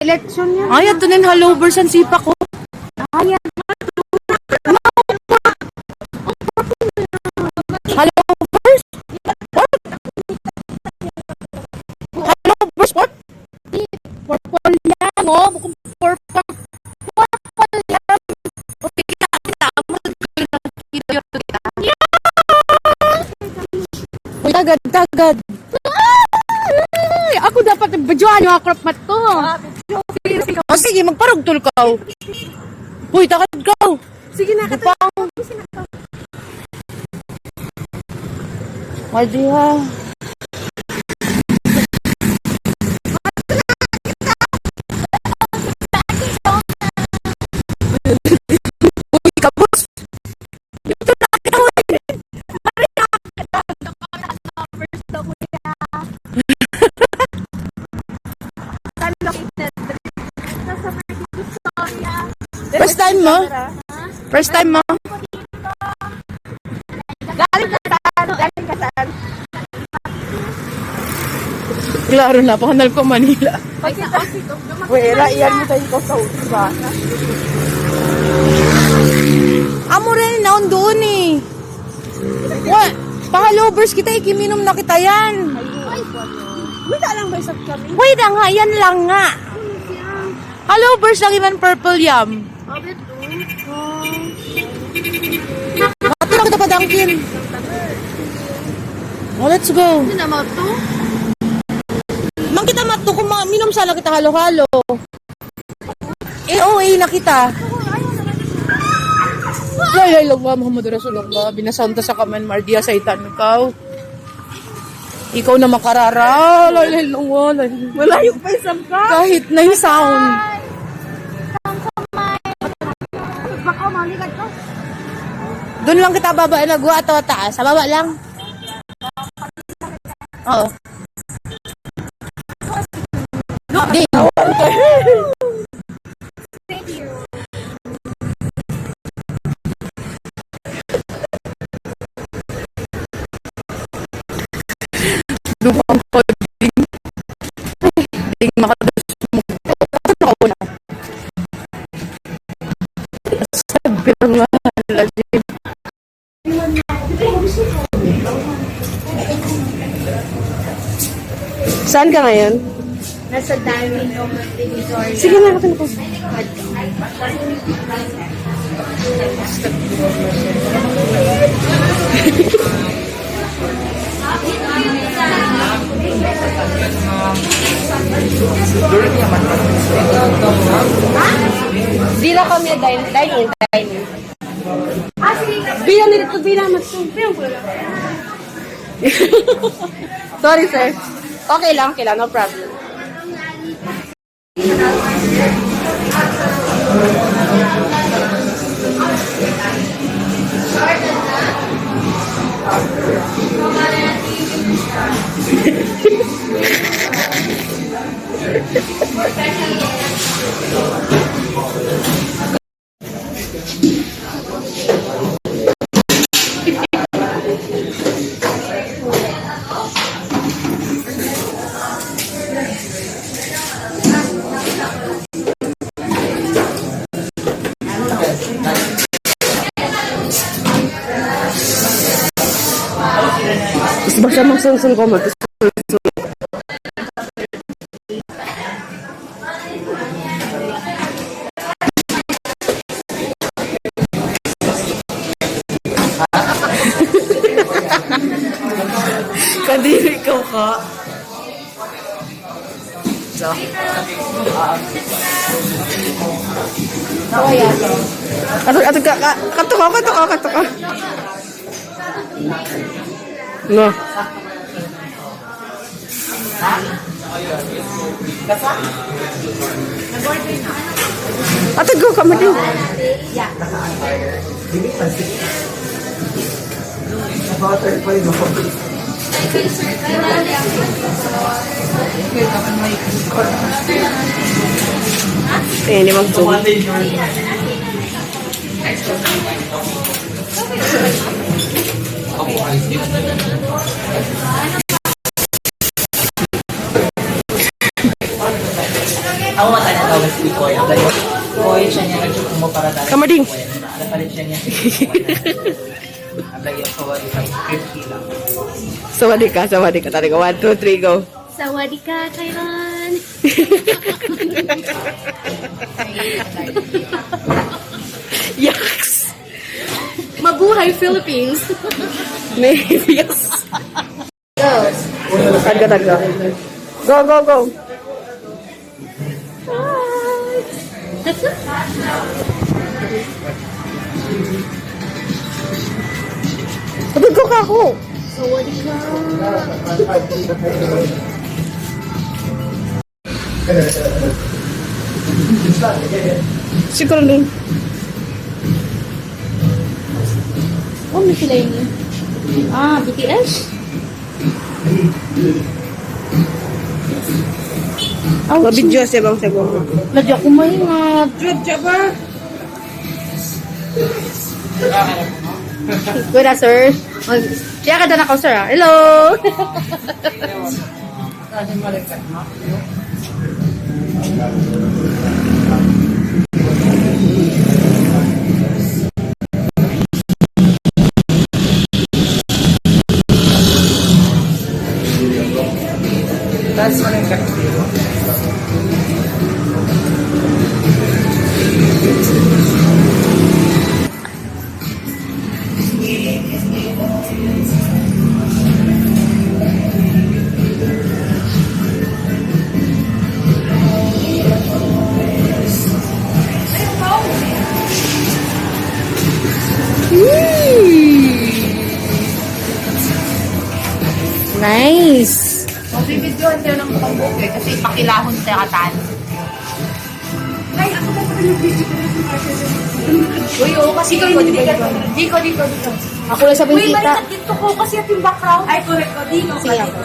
election yan. Ay, ito na yung hallovers ang sipa ko. Ayan. Hallovers? What? Hallovers? What? Purple yan, oh. Bukong purple. Purple yan. Okay, kita. Uy, tagad. Ay, ako dapat badyoan yung crop mat ko. O sige, magparugtol ka. Uy, takad ka. Sige na, Bupang. Madiha. Uy, kabos. First time mo? First time mo? Galing ka saan? Klaro na, pakanal ko Manila. Wala, iyan mo tayo ko sa uba. Amo rin, naon doon eh. What? Pahalovers kita, ikiminom na kita yan. Wala lang ba isap kami? Wait lang nga, yan lang nga. Hallovers lang iman purple yam. Abit Mato na kita padangkin. Oh, let's go. Hindi na to? Mang kita mato kung minom sana kita halo-halo. Na kita. Lay lagwa Muhammad Rasulullah. Binasanta sa kaman mardia sa itan ikaw. Ikaw na makarara. Lay lagwa. Malayo pa isap ka. Kahit na yung sound. Baka malikat ko. Doon lang kita baba nagwa at taas. Sa baba lang. Oo. Di. Lupang pagding. Ding makadas mo. Ito ako na. Sabi nga. Lagim. Saan ka ngayon? Nasa dining room ng divisory. Sige na, ako na. Dila kami dining. Bilang nito, bilang magsumpiang ko lang. Sorry, sir. Okay lang, no problem. Basta magsulsul ko magsulsul. Kadiri ka ka. So. Kato ka. No. Go ka mo din. Ini maksud. Ako matanya tawag si Koy. Ang ganyan. Koy siya niya nagsuko mo para tayo. Kamading. Nakalit siya niya. Ang ganyan ko wali sa 50 lang. Sawadi ka. Tari ka. 1, 2, 3, go. Sawadika, Kailan. Yaks! Mabuhay, Philippines. Yes! Tagga. Go. Sabi ko ka ako. Sawadika. Siguro din. Oh, may sila yun. BTS? Mabidyo siya bang siguro. Ladya ko maingat. Diyan ba? Good sir. Kaya ka na ako, sir. Hello! Tapos malingkat. Nice! Magbibidyoan tayo ng mukhang buke kasi ipakilahon tayo katan. Ay, ako na pala yung video ko. Uy, oo, kasi Diko. Ako lang sabihin Uy, kita. balikat dito ko kasi at yung background. Ay, correct ko. Dito. Sige ako.